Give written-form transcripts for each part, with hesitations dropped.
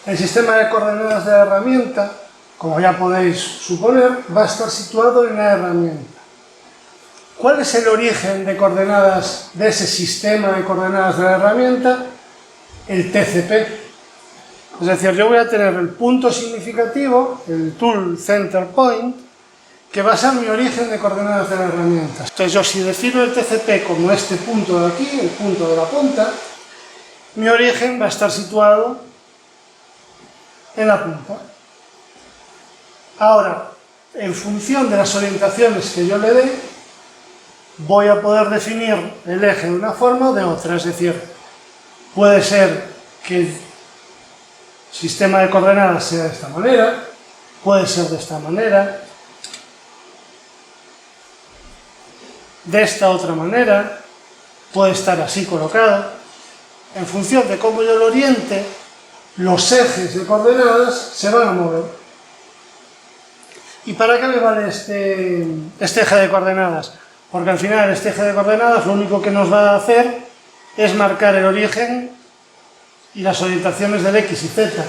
El sistema de coordenadas de la herramienta, como ya podéis suponer, va a estar situado en la herramienta. ¿Cuál es el origen de coordenadas de ese sistema de coordenadas de la herramienta? El TCP. Es decir, yo voy a tener el punto significativo, el Tool Center Point, que va a ser mi origen de coordenadas de la herramienta. Entonces yo, si defino el TCP como este punto de aquí, el punto de la punta, mi origen va a estar situado en la punta. Ahora, en función de las orientaciones que yo le dé, voy a poder definir el eje de una forma o de otra. Es decir, puede ser que el sistema de coordenadas sea de esta manera, puede ser de esta manera, de esta otra manera, puede estar así colocado. En función de cómo yo lo oriente, los ejes de coordenadas se van a mover. ¿Y para qué me vale este eje de coordenadas? Porque al final este eje de coordenadas lo único que nos va a hacer es marcar el origen y las orientaciones del X y Z.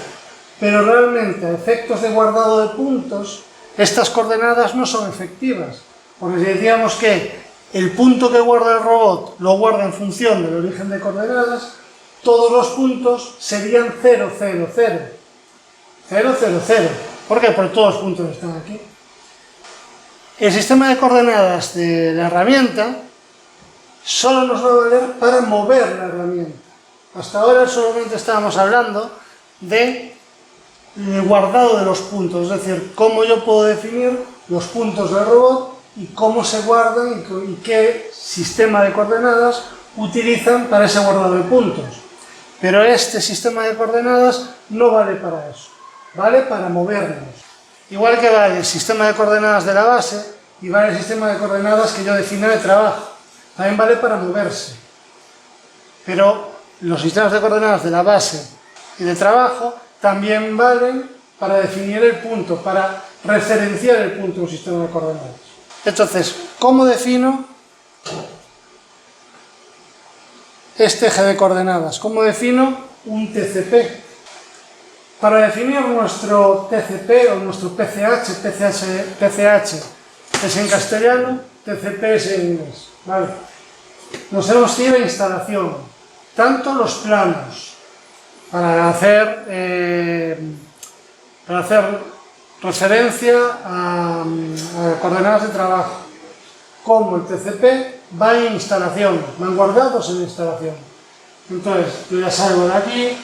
Pero realmente, a efectos de guardado de puntos, estas coordenadas no son efectivas. Porque si decíamos que el punto que guarda el robot lo guarda en función del origen de coordenadas, todos los puntos serían 0, 0, 0. 0, 0, 0. ¿Por qué? Porque todos los puntos están aquí. El sistema de coordenadas de la herramienta solo nos va a valer para mover la herramienta. Hasta ahora solamente estábamos hablando de guardado de los puntos, es decir, cómo yo puedo definir los puntos del robot y cómo se guardan y qué sistema de coordenadas utilizan para ese guardado de puntos. Pero este sistema de coordenadas no vale para eso, vale para movernos. Igual que vale el sistema de coordenadas de la base y vale el sistema de coordenadas que yo defina de trabajo, también vale para moverse. Pero los sistemas de coordenadas de la base y de trabajo también valen para definir el punto, para referenciar el punto de un sistema de coordenadas. Entonces, ¿cómo defino este eje de coordenadas? ¿Cómo defino un TCP? Para definir nuestro TCP o nuestro PCH es en castellano, TCP es en inglés, ¿vale? Nos tenemos que ir a instalación, tanto los planos, para hacer referencia a coordenadas de trabajo, como el TCP va en instalación, van guardados en instalación. Entonces, yo ya salgo de aquí,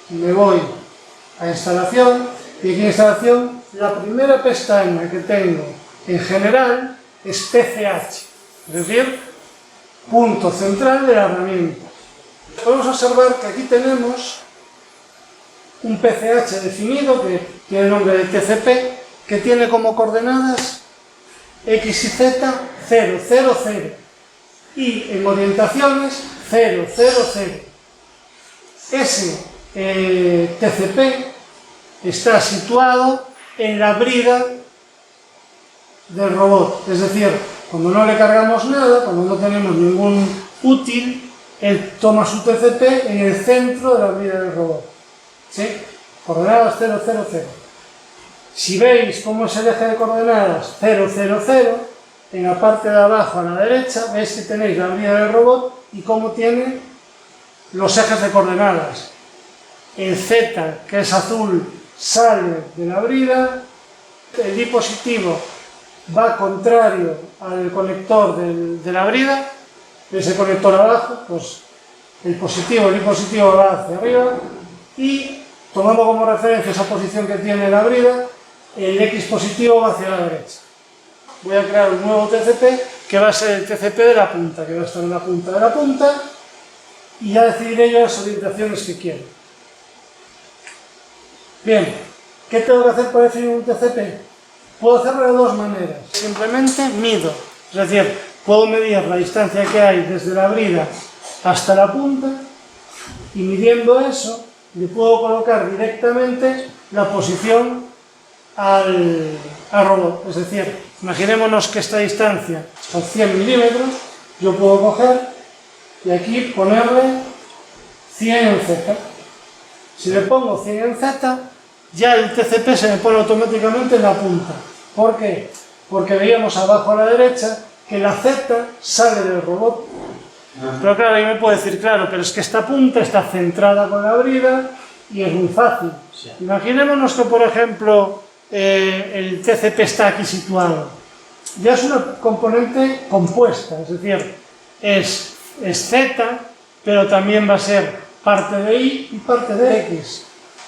me voy a instalación, y aquí en instalación, la primera pestaña que tengo en general es PCH, es decir, punto central de la herramienta. Podemos observar que aquí tenemos un PCH definido que tiene el nombre de TCP, que tiene como coordenadas X y Z 0, 0, 0 y en orientaciones 0, 0, 0. Ese TCP está situado en la brida del robot, es decir, cuando no le cargamos nada, cuando no tenemos ningún útil, él toma su TCP en el centro de la brida del robot. ¿Sí? Coordenadas 0, 0, 0. Si veis cómo es el eje de coordenadas 0, 0, 0, en la parte de abajo a la derecha veis que tenéis la brida del robot y cómo tiene los ejes de coordenadas. El Z, que es azul, sale de la brida, el dispositivo va contrario al conector de la brida, ese conector abajo, pues el dispositivo va hacia arriba y tomando como referencia esa posición que tiene la brida, el X positivo va hacia la derecha. Voy a crear un nuevo TCP que va a ser el TCP de la punta, que va a estar en la punta de la punta y ya decidiré yo las orientaciones que quiero. Bien, ¿qué tengo que hacer para definir un TCP? Puedo hacerlo de dos maneras. Simplemente mido, es decir, puedo medir la distancia que hay desde la brida hasta la punta y midiendo eso le puedo colocar directamente la posición al robot. Es decir, imaginémonos que esta distancia son 100 milímetros, yo puedo coger y aquí ponerle 100 en Z. Si le pongo 100 en Z, ya el TCP se me pone automáticamente en la punta. ¿Por qué? Porque veíamos abajo a la derecha que la Z sale del robot. Pero claro, ahí me puede decir, claro, pero es que esta punta está centrada con la brida y es muy fácil. Imaginémonos que, por ejemplo, el TCP está aquí situado. Ya es una componente compuesta, es decir, es Z, pero también va a ser parte de Y y parte de X.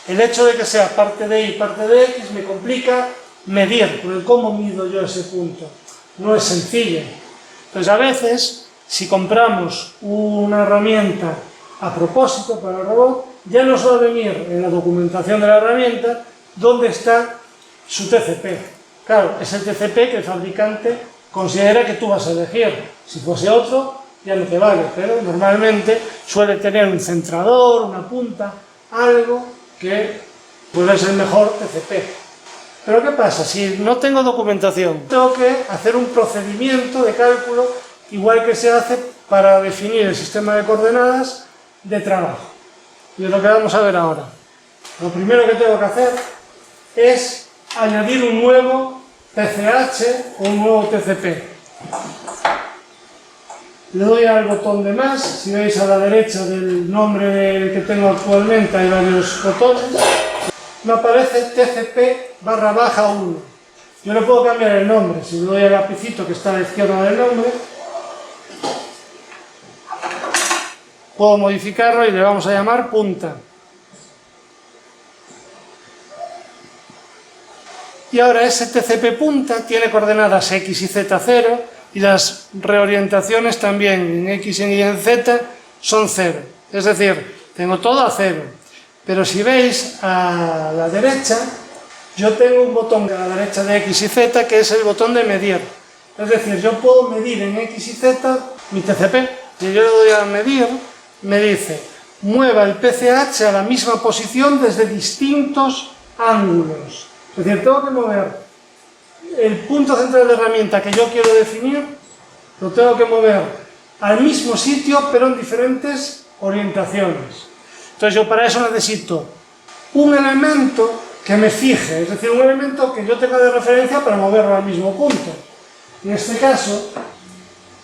El hecho de que sea parte de Y y parte de X me complica medir, porque ¿cómo mido yo ese punto? No es sencillo. Entonces, a veces, si compramos una herramienta a propósito para el robot, ya nos va a venir en la documentación de la herramienta dónde está su TCP. Claro, es el TCP que el fabricante considera que tú vas a elegir. Si fuese otro, ya no te vale, pero normalmente suele tener un centrador, una punta, algo que puede ser mejor TCP. Pero ¿qué pasa? Si no tengo documentación, tengo que hacer un procedimiento de cálculo igual que se hace para definir el sistema de coordenadas de trabajo. Y es lo que vamos a ver ahora. Lo primero que tengo que hacer es añadir un nuevo PCH o un nuevo TCP. Le doy al botón de más. Si veis a la derecha del nombre que tengo actualmente hay varios botones. Me aparece TCP/1. Yo le puedo cambiar el nombre. Si le doy al lapicito que está a la izquierda del nombre, puedo modificarlo y le vamos a llamar punta. Y ahora ese TCP punta tiene coordenadas X y Z 0 y las reorientaciones también en X y en Z son 0. Es decir, tengo todo a 0. Pero si veis a la derecha, yo tengo un botón a la derecha de X y Z que es el botón de medir. Es decir, yo puedo medir en X y Z mi TCP. Si yo le doy a medir, me dice, mueva el PCH a la misma posición desde distintos ángulos. Es decir, tengo que mover el punto central de herramienta que yo quiero definir, lo tengo que mover al mismo sitio, pero en diferentes orientaciones. Entonces yo para eso necesito un elemento que me fije, es decir, un elemento que yo tenga de referencia para moverlo al mismo punto. En este caso,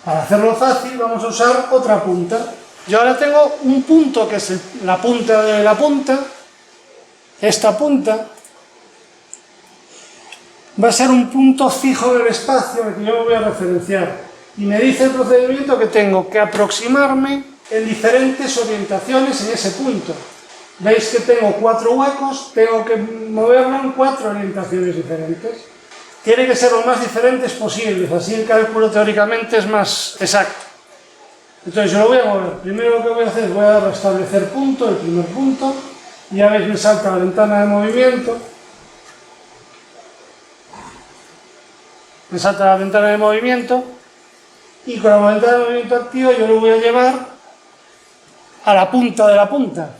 para hacerlo fácil, vamos a usar otra punta. Yo ahora tengo un punto que es la punta de la punta. Esta punta va a ser un punto fijo del espacio al que yo me voy a referenciar. Y me dice el procedimiento que tengo que aproximarme en diferentes orientaciones en ese punto. Veis que tengo 4 huecos, tengo que moverlo en 4 orientaciones diferentes. Tiene que ser lo más diferentes posibles, así el cálculo teóricamente es más exacto. Entonces yo lo voy a mover. Primero lo que voy a hacer es voy a restablecer punto, el primer punto. Ya veis me salta la ventana de movimiento. Me salta la ventana de movimiento. Y con la ventana de movimiento activa yo lo voy a llevar a la punta de la punta.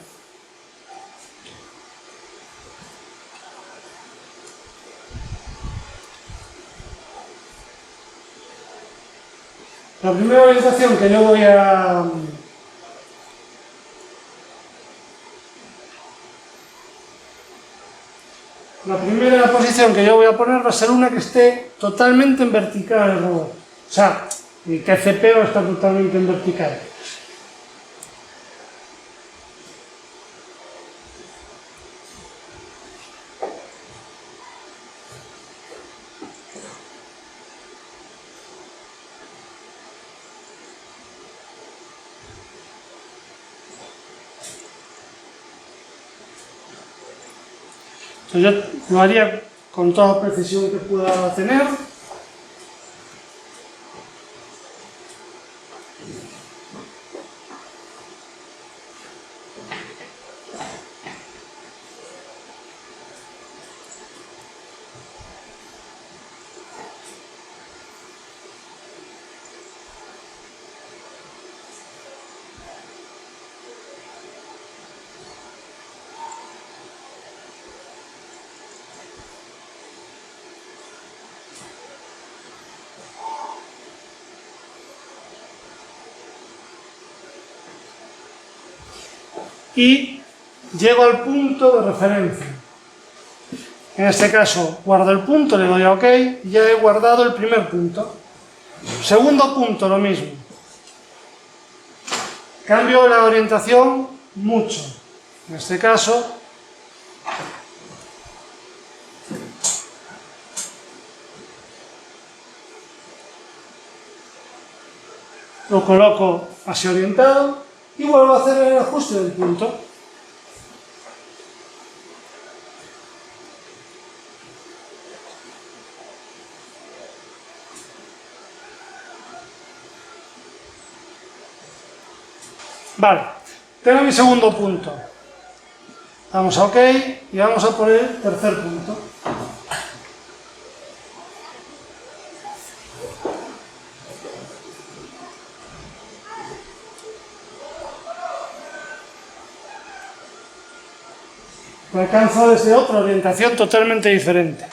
La primera orientación que yo voy a La primera posición que yo voy a poner va a ser una que esté totalmente en vertical el robot. O sea, el TCP va a estar totalmente en vertical. Entonces yo lo haría con toda precisión que pueda tener. Y llego al punto de referencia. En este caso, guardo el punto, le doy a OK y ya he guardado el primer punto. Segundo punto, lo mismo. Cambio la orientación mucho. En este caso, lo coloco así orientado y vuelvo a hacer el ajuste del punto. Vale, tengo mi segundo punto. Vamos a OK y vamos a poner el tercer punto. Lo alcanzo desde otra orientación totalmente diferente.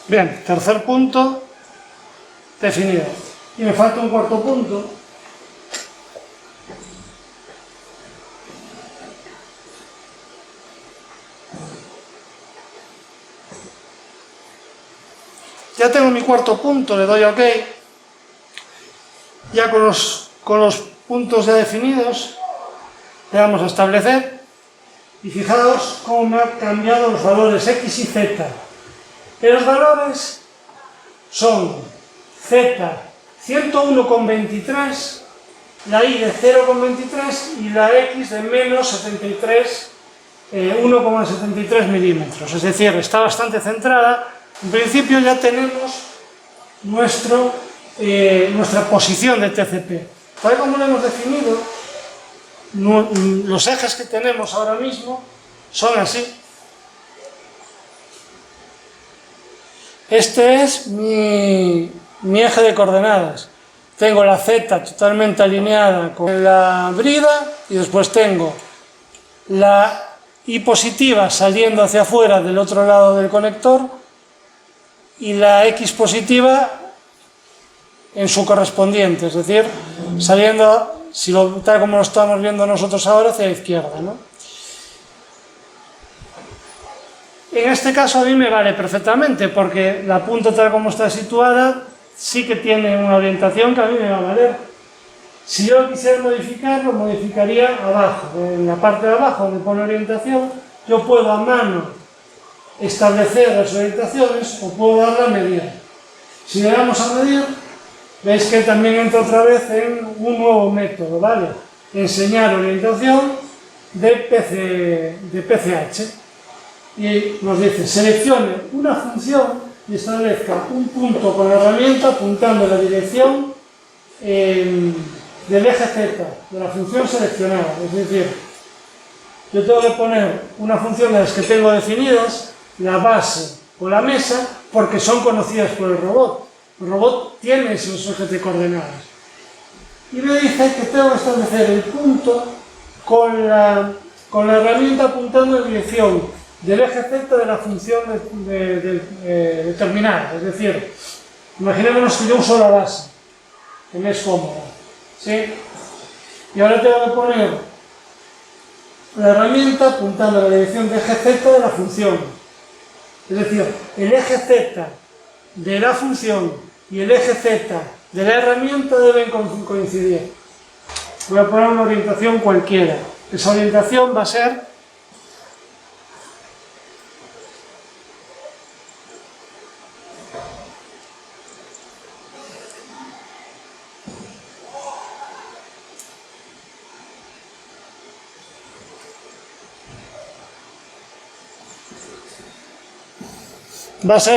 Bien, tercer punto definido. Y me falta un cuarto punto. Ya tengo mi cuarto punto, le doy a OK. Ya con los puntos ya definidos, le damos a establecer. Y fijaos cómo me han cambiado los valores X y Z. Y los valores son Z 101,23, la Y de 0,23 y la X de menos 73, 1,73 milímetros. Es decir, está bastante centrada. En principio ya tenemos nuestra posición de TCP. Tal como lo hemos definido, los ejes que tenemos ahora mismo son así. Este es mi eje de coordenadas. Tengo la Z totalmente alineada con la brida y después tengo la Y positiva saliendo hacia afuera del otro lado del conector y la X positiva en su correspondiente, es decir, saliendo, tal como lo estamos viendo nosotros ahora, hacia la izquierda, ¿no? En este caso a mí me vale perfectamente porque la punta tal como está situada sí que tiene una orientación que a mí me va a valer. Si yo quisiera modificarlo, modificaría abajo, en la parte de abajo donde pone orientación, yo puedo a mano establecer las orientaciones o puedo darle a medir. Si le damos a medir, veis que también entra otra vez en un nuevo método, ¿vale? Enseñar orientación de PCH. Y nos dice, seleccione una función y establezca un punto con la herramienta apuntando en la dirección del eje Z, de la función seleccionada. Es decir, yo tengo que poner una función de las que tengo definidas, la base o la mesa, porque son conocidas por el robot. El robot tiene esos ejes de coordenadas. Y me dice que tengo que establecer el punto con la herramienta apuntando en dirección del eje Z de la función determinada. Es decir, imaginémonos que yo uso la base, que me es cómoda, ¿sí? Y ahora tengo que poner la herramienta apuntando a la dirección del eje Z de la función. Es decir, el eje Z de la función y el eje Z de la herramienta deben coincidir. Voy a poner una orientación cualquiera. Esa orientación va a ser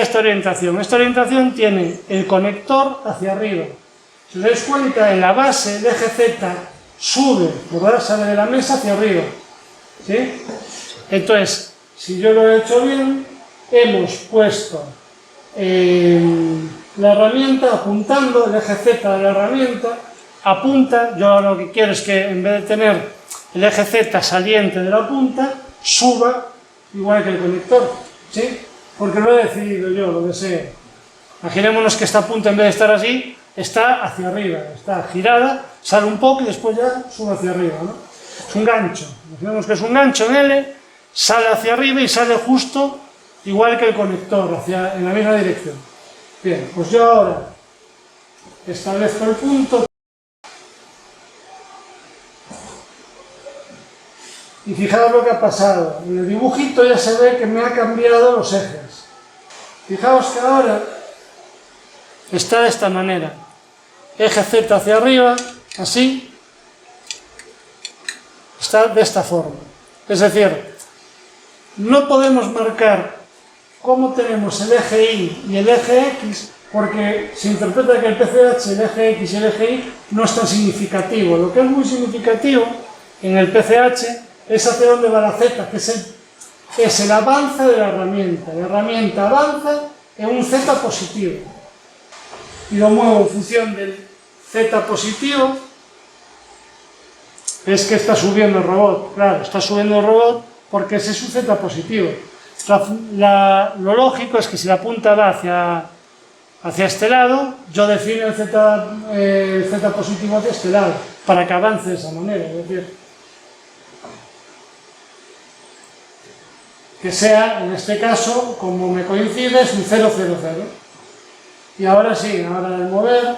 esta orientación. Esta orientación tiene el conector hacia arriba. Si os dais cuenta, en la base el eje Z sube, ¿verdad? Sale de la mesa hacia arriba, ¿sí? Entonces, si yo lo he hecho bien, hemos puesto la herramienta apuntando, el eje Z de la herramienta apunta. Yo lo que quiero es que en vez de tener el eje Z saliente de la punta, suba igual que el conector, ¿sí? Porque lo he decidido yo, lo deseo. Imaginémonos que esta punta, en vez de estar así, está hacia arriba, está girada, Sale un poco y después ya sube hacia arriba, ¿no? Es un gancho. Decimos que es un gancho en L, sale hacia arriba y sale justo igual que el conector, en la misma dirección. Bien, pues yo ahora establezco el punto y fijaos lo que ha pasado. En el dibujito ya se ve que me ha cambiado los ejes. Fijaos que ahora está de esta manera. Eje Z hacia arriba, así. Está de esta forma. Es decir, no podemos marcar cómo tenemos el eje Y y el eje X, porque se interpreta que el PCH, el eje X y el eje Y no es tan significativo. Lo que es muy significativo en el PCH es hacia dónde va la Z, que es el avance de la herramienta. La herramienta avanza en un Z positivo. Y lo muevo en función del Z positivo. Es que está subiendo el robot. Claro, está subiendo el robot porque ese es su Z positivo. Lo lógico es que si la punta va hacia este lado, yo defino el Z positivo hacia este lado, para que avance de esa manera. Es decir, que sea, en este caso, como me coincide, es un 0, 0, 0. Y ahora sí, ahora al mover,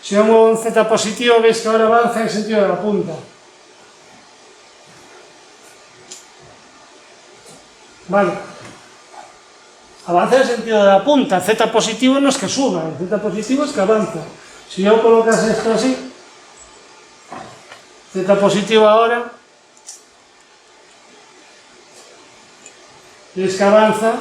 si yo muevo un Z positivo, veis que ahora avanza en el sentido de la punta. Vale. Avanza en el sentido de la punta. Z positivo no es que suba, el Z positivo es que avanza. Si yo colocase esto así, Z positivo ahora, es que avanza